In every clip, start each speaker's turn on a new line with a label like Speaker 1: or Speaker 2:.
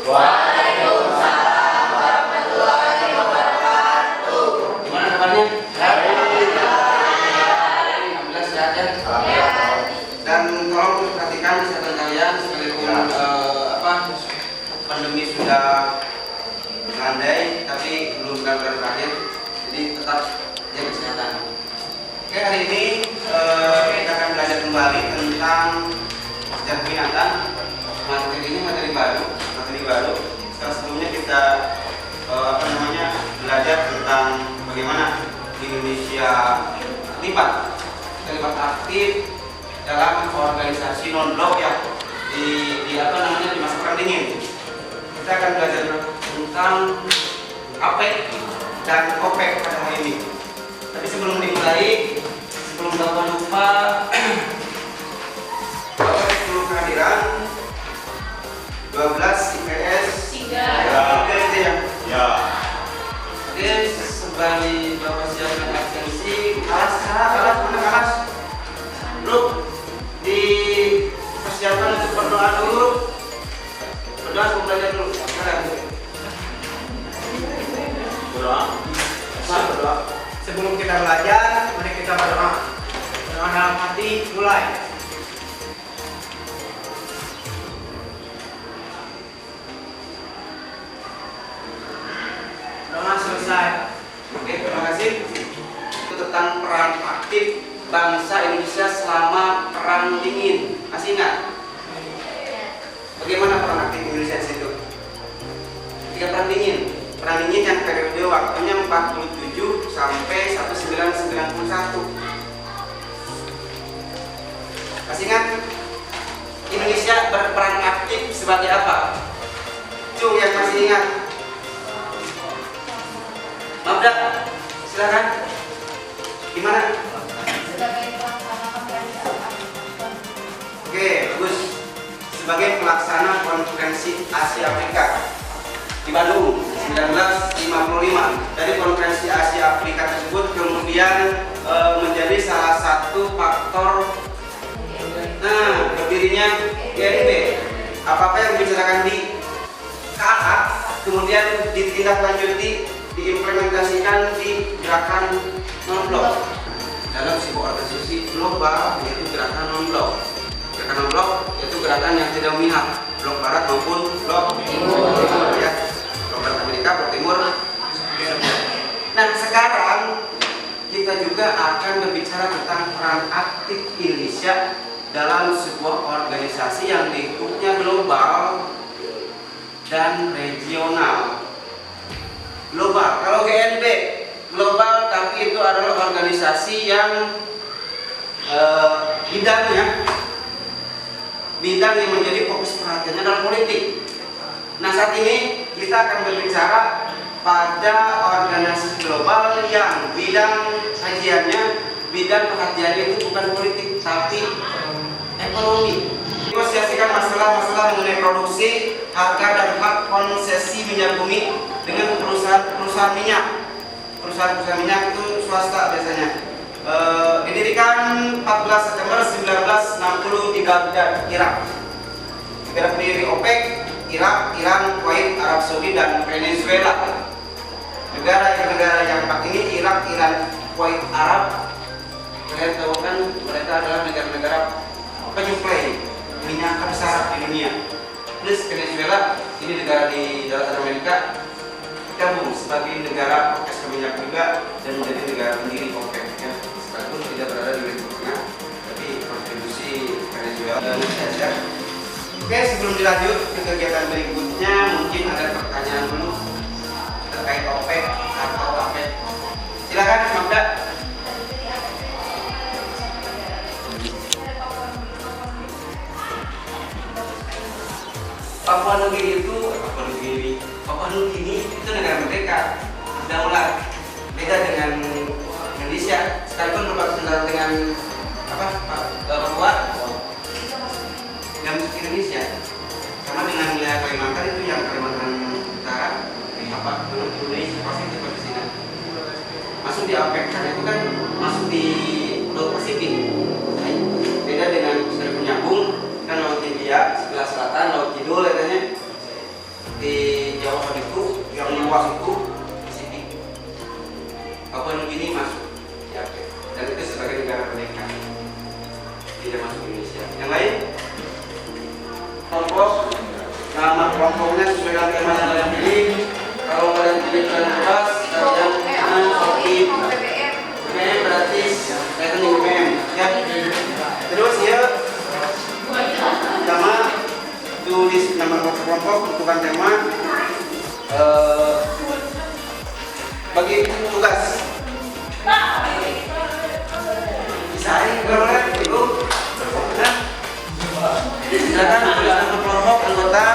Speaker 1: Waalaikumsalam warahmatullahi wabarakatuh. Gimana kabarnya? Alhamdulillah sehat ya. Dan tolong perhatikan kesehatan kalian sekalipun pandemi sudah melandai, tapi belum benar-benar berakhir. Jadi tetap jaga kesehatan. Oke, hari ini kita akan belajar kembali tentang sejarah peminatan. Materi ini materi baru. Setelah sebelumnya kita belajar tentang bagaimana Indonesia terlibat aktif dalam organisasi non-blok ya di masa perang dingin. Kita akan belajar tentang APEC dan OPEC pada hari ini. Tapi sebelum dimulai, sebelum lupa perlu kehadiran 12 IPS 3 ya. Oke, sebagai Bapak siapkan absensi. Kelas Bro, dipersiapkan untuk berdoa dulu. Berdoa sebelum belajar dulu. Berdoa. Sebelum kita belajar, mari kita berdoa. Berdoa dalam hati, mulai. Doa selesai. Oke, terima kasih. Itu tentang peran aktif bangsa Indonesia selama perang dingin. Masih ingat? Bagaimana peran aktif Indonesia di situ? Ketika perang dingin yang periode waktunya 47 sampai 1991. Masih ingat? Indonesia berperan aktif sebagai apa? Cung yang masih ingat? Mabda, silakan. Gimana? Oke, bagus. Sebagai pelaksana konferensi Asia Afrika di Bandung 1955. Dari konferensi Asia Afrika tersebut kemudian menjadi salah satu faktor berdirinya GNB. Apa-apa yang dibicarakan di KA kemudian ditindaklanjuti, diimplementasikan di gerakan non-blok dalam sebuah organisasi global, yaitu gerakan non-blok. Gerakan non-blok yaitu gerakan yang tidak memihak blok barat maupun blok timur ya. Blok barat Amerika, blok timur. Nah, sekarang kita juga akan berbicara tentang peran aktif Indonesia dalam sebuah organisasi yang lingkupnya global dan regional. Global, kalau GNB global, tapi itu adalah organisasi yang bidang yang menjadi fokus perhatiannya adalah politik. Nah, saat ini kita akan berbicara pada organisasi global yang bidang kajiannya, bidang perhatiannya itu bukan politik tapi ekonomi. Negosiasikan masalah-masalah mengenai produksi, harga dan hak konsesi minyak bumi dengan perusahaan minyak. Perusahaan minyak itu swasta biasanya. Didirikan 14 September 1960 di Baghdad, Irak. Negara pendiri OPEC, Irak, Iran, Kuwait, Arab Saudi, dan Venezuela. Negara yang empat ini, Irak, Iran, Kuwait, Arab, kalian tahu kan mereka adalah negara-negara penyuplai minyak terbesar di dunia. Plus Venezuela, ini negara di Latin Amerika, gabung sebagai negara bekas minyak juga dan menjadi negara pendiri OPEC ya. Sekalipun tidak berada di lingkup tengah, tapi kontribusi Venezuela saja. Oke, sebelum dilanjut ke kegiatan berikutnya, mungkin ada pertanyaan dulu terkait OPEC atau APEC. Silakan, Mabda. Papua Nugini itu negara merdeka, daulat, beda dengan Indonesia. Sekalipun berbatasan dengan Papua dan Indonesia, sama dengan wilayah Kalimantan itu yang Kalimantan Utara, Indonesia pasti itu Palestina. Masuk di APEC karena itu kan masuk di Laut Pasifik. Beda dengan sekalipun nyambung kan Laut India sebelah selatan, Laut Kidul katanya. luas itu Pasifik, Papua Nugini masuk ya, oke. Dan itu sebagai negara merdeka tidak masuk Indonesia. Yang lain kelompok, nama kelompoknya sesuai dengan tema yang kalian pilih. Kalau kalian pilih kalian bebas, kalian aktif. BM berarti rekening BM ya. Terus ya nama tulis nama kelompok, tentukan tema, bagi tugas. Saya beroleh itu, silakan tulis nama kelompok anggota.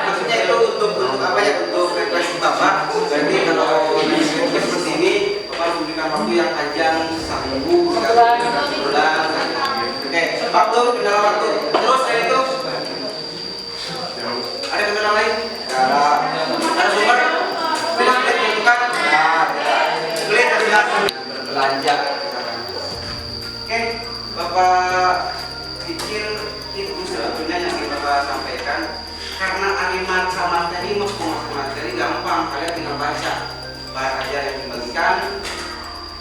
Speaker 1: Maksudnya itu untuk apa ya, untuk refleksi Bapak. Jadi kalau di seperti ini Bapak memberikan waktu yang panjang, seminggu, sebulan. Oke, waktu kendala waktu. Terus dari itu ada kendala lain? Ada sumber? Sudah ditentukan? Sulit terlihat berbelanja. Oke, Bapak pikir itu sebetulnya yang Bapak sampaikan. Karena alimat sama materi, materi gampang, kalian tinggal baca bahan ajar yang dibagikan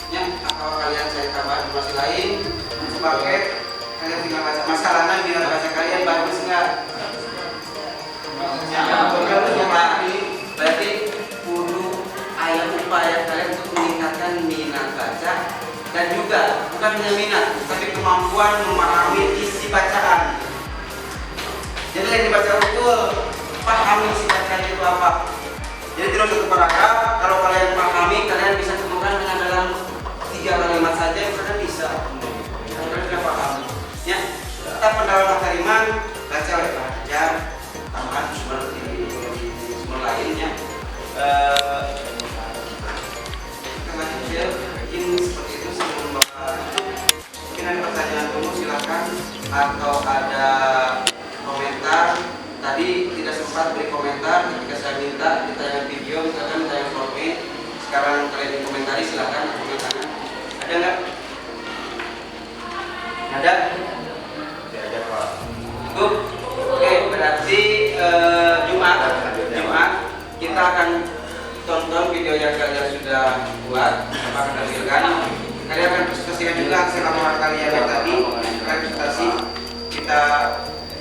Speaker 1: ya, atau kalian cari tambahan informasi lain sebagai kalian tinggal baca. Masalahnya bila baca kalian bagus enggak? Berarti kudu ayat upaya kalian untuk meningkatkan minat baca, dan juga bukan hanya minat tapi kemampuan memahami isi bacaan. Jadi yang dibaca betul, pahami isi bacaan itu apa. Jadi terus satu paragraf, kalau kalian pahami, kalian bisa temukan dengan dalam 3 kalimat saja, kalian bisa. Kalian sudah paham. Ya, tetap pendalam materi baca oleh baca, tambahan sumber sumber lainnya. Kita lanjut ya, mungkin seperti itu sebelum Bapak tutup. Mungkin ada pertanyaan dulu, silakan, atau ada komentar. Tadi tidak sempat beri komentar ketika saya minta ditanya video, misalkan saya komen. Sekarang kalian komentari, silakan komentarnya. Ada nggak? Ada? Tidak ada Pak. Cukup? Oke, berarti Jumat kita akan tonton video yang kalian sudah buat, apa akan tampilkan. Kalian akan diskusikan juga hasil laporan kalian yang tadi, presentasi. Kita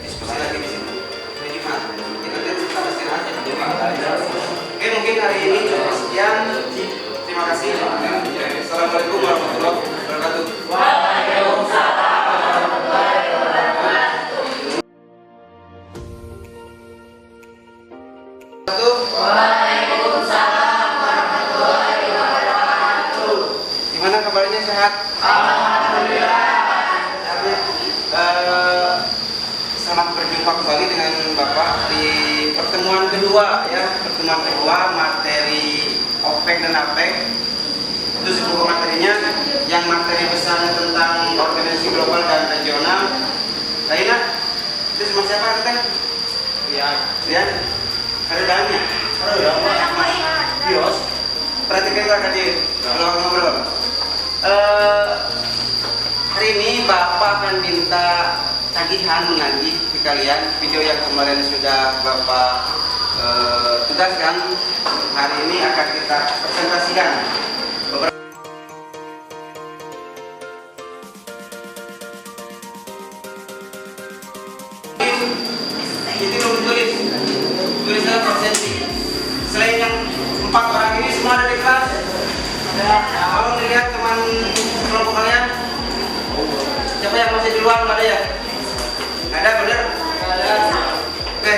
Speaker 1: diskusi lagi di sini. Hari Jumat. Kita istirahat ya di Jumat. Oke, mungkin hari ini cukup sekian. Terima kasih. Assalamualaikum warahmatullahi wabarakatuh. Waalaikumsalam warahmatullahi wabarakatuh. Waalaikumsalam warahmatullahi wabarakatuh. Gimana kabarnya, sehat? Alhamdulillah. Selamat berjumpa kembali dengan Bapak di pertemuan kedua ya, pertemuan kedua materi OPEC dan APEC. Itu 10 materinya, yang materi besarnya tentang organisasi global dan regional. Lainnya, itu sama siapa kita? Ya, ada dalamnya. Bios. Perhatikan kita hadir. Kalau ngobrol. Hari ini Bapak akan minta tagihan menagih ke kalian video yang kemarin sudah Bapak tugaskan. Hari ini akan kita presentasikan beberapa. Itu tulisnya konsensi. Selain yang 4 orang ini semua ada di kelas. Kalau melihat teman kelompok kalian, siapa yang masih di luar? Nggak ada ya? Ada, bener? Ada. Oke.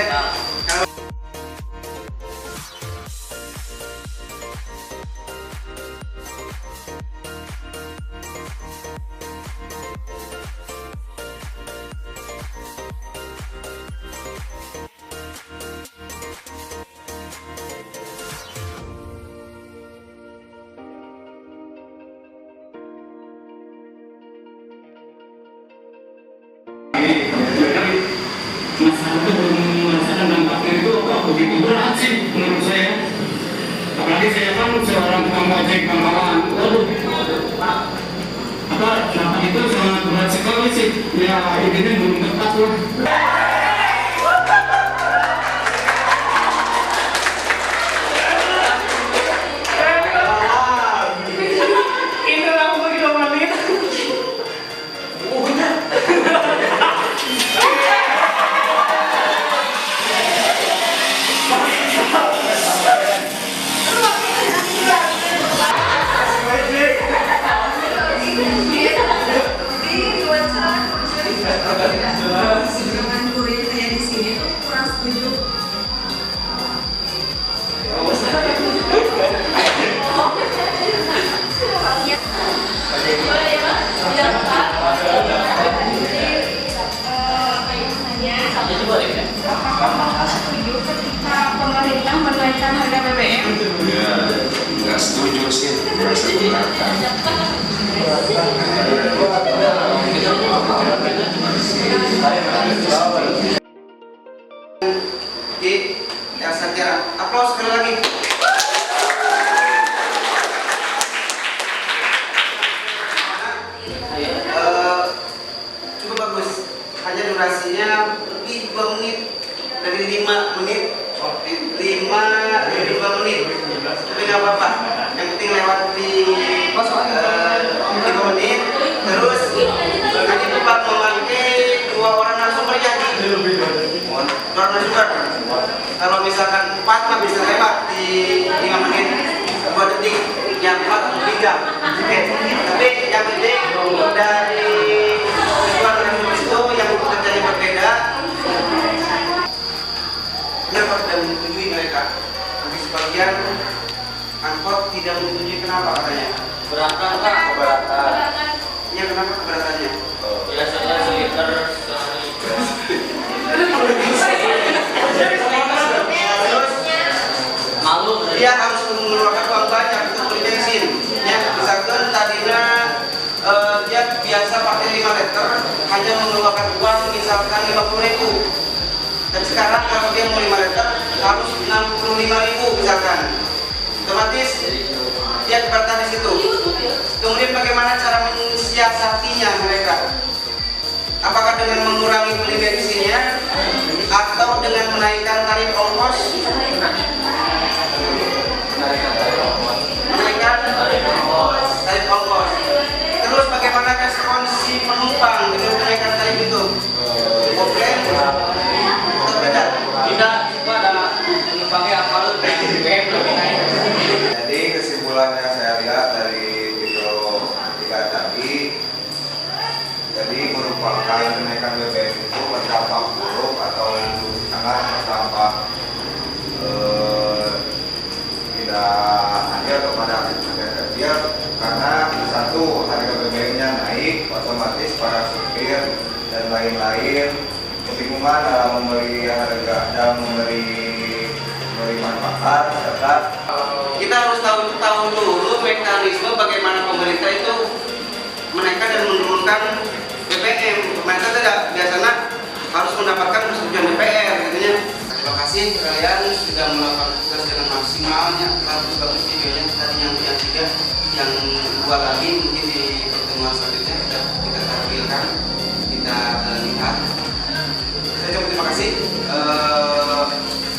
Speaker 2: sih menurut saya. Apalagi saya kan seorang tukang ojek bawaan. Waduh, apa itu sangat berat sekali sih. Ya ini belum tepat lah.
Speaker 3: Dengan kurir saya di sini tuh kurang setuju. Apakah setuju ketika pemerintah menaikkan harga BBM?
Speaker 4: Ya, nggak setuju sih, merasa keberatan.
Speaker 1: Di yang saya kira aplaus sekali lagi. Cukup bagus, hanya durasinya lebih 2 menit dari 5 menit 2 menit, tapi nggak apa-apa, yang penting lewat di 5 menit. Terus tadi Bapak memakai 2 orang narasumber jadi 2 narasumber. Kalau misalkan 4 mah bisa lewat di 5 menit 2 detik, yang 4 3. Oke. Tapi yang penting dari kedua narasumber itu yang kerjanya berbeda, kenapa tidak menyetujui mereka? Tapi sebagian angkot tidak menyetujui, kenapa katanya?
Speaker 5: Berangkat Pak, keberatan.
Speaker 1: Ya, kenapa keberatannya?
Speaker 5: Biasanya seliter sehari. Malu
Speaker 1: Dia harus mengeluarkan uang banyak untuk beli bensin. Ya, misalkan tadinya dia biasa pakai 5 liter, hanya mengeluarkan uang misalkan 50.000. Dan sekarang kalau dia mau 5 liter harus 65.000 misalkan. Otomatis dia keberatan di situ. Kemudian bagaimana cara mensiasatinya mereka? Apakah dengan mengurangi beli bensinnya atau dengan menaikkan tarif ongkos? Menaikkan tarif ongkos. Terus bagaimana respon si penumpang dengan menaikkan tarif itu? Oke, atau beda?
Speaker 5: tidak, itu ada penumpangnya apa BBM lebih naik.
Speaker 4: Jadi kesimpulannya saya lihat dari video 3 tadi, jadi merupakan kenaikan BBM itu berdampak buruk atau sangat berdampak tidak adil kepada rakyat kecil, karena satu, harga BBM-nya naik, otomatis para supir dan lain-lain kebingungan dalam memberi harga dan memberi manfaat, serta
Speaker 1: Kita harus tahu dulu mekanisme bagaimana pemerintah itu menaikkan dan menurunkan BBM. Pemerintah tidak biasanya harus mendapatkan persetujuan DPR, katanya. Terima kasih kalian sudah melakukan tugas dengan maksimalnya. Bagus videonya tadi yang 3, yang 2 lagi mungkin di pertemuan selanjutnya kita tampilkan, kita lihat. Saya ucapkan terima kasih.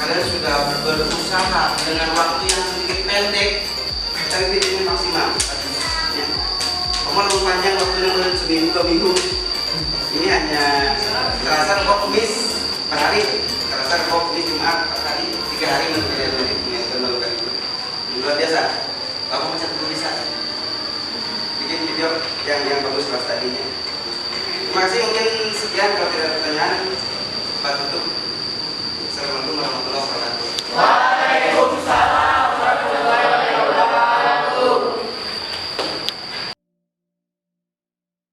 Speaker 1: Kalian sudah berusaha dengan waktu yang sedikit pendek, tapi videonya maksimal. Ya. Lebih panjang waktunya bulan seminggu 2 minggu. Ini hanya Selasa, Rabu, Kamis per hari. Selasa, Rabu, Kamis, Jumat per hari. 3 hari melakukan luar biasa. Bapak macam itu bisa bikin video yang bagus mas tadinya. Terima kasih, mungkin sekian. Kalau tidak ada pertanyaan, Pak tutup. Assalamualaikum warahmatullahi wabarakatuh.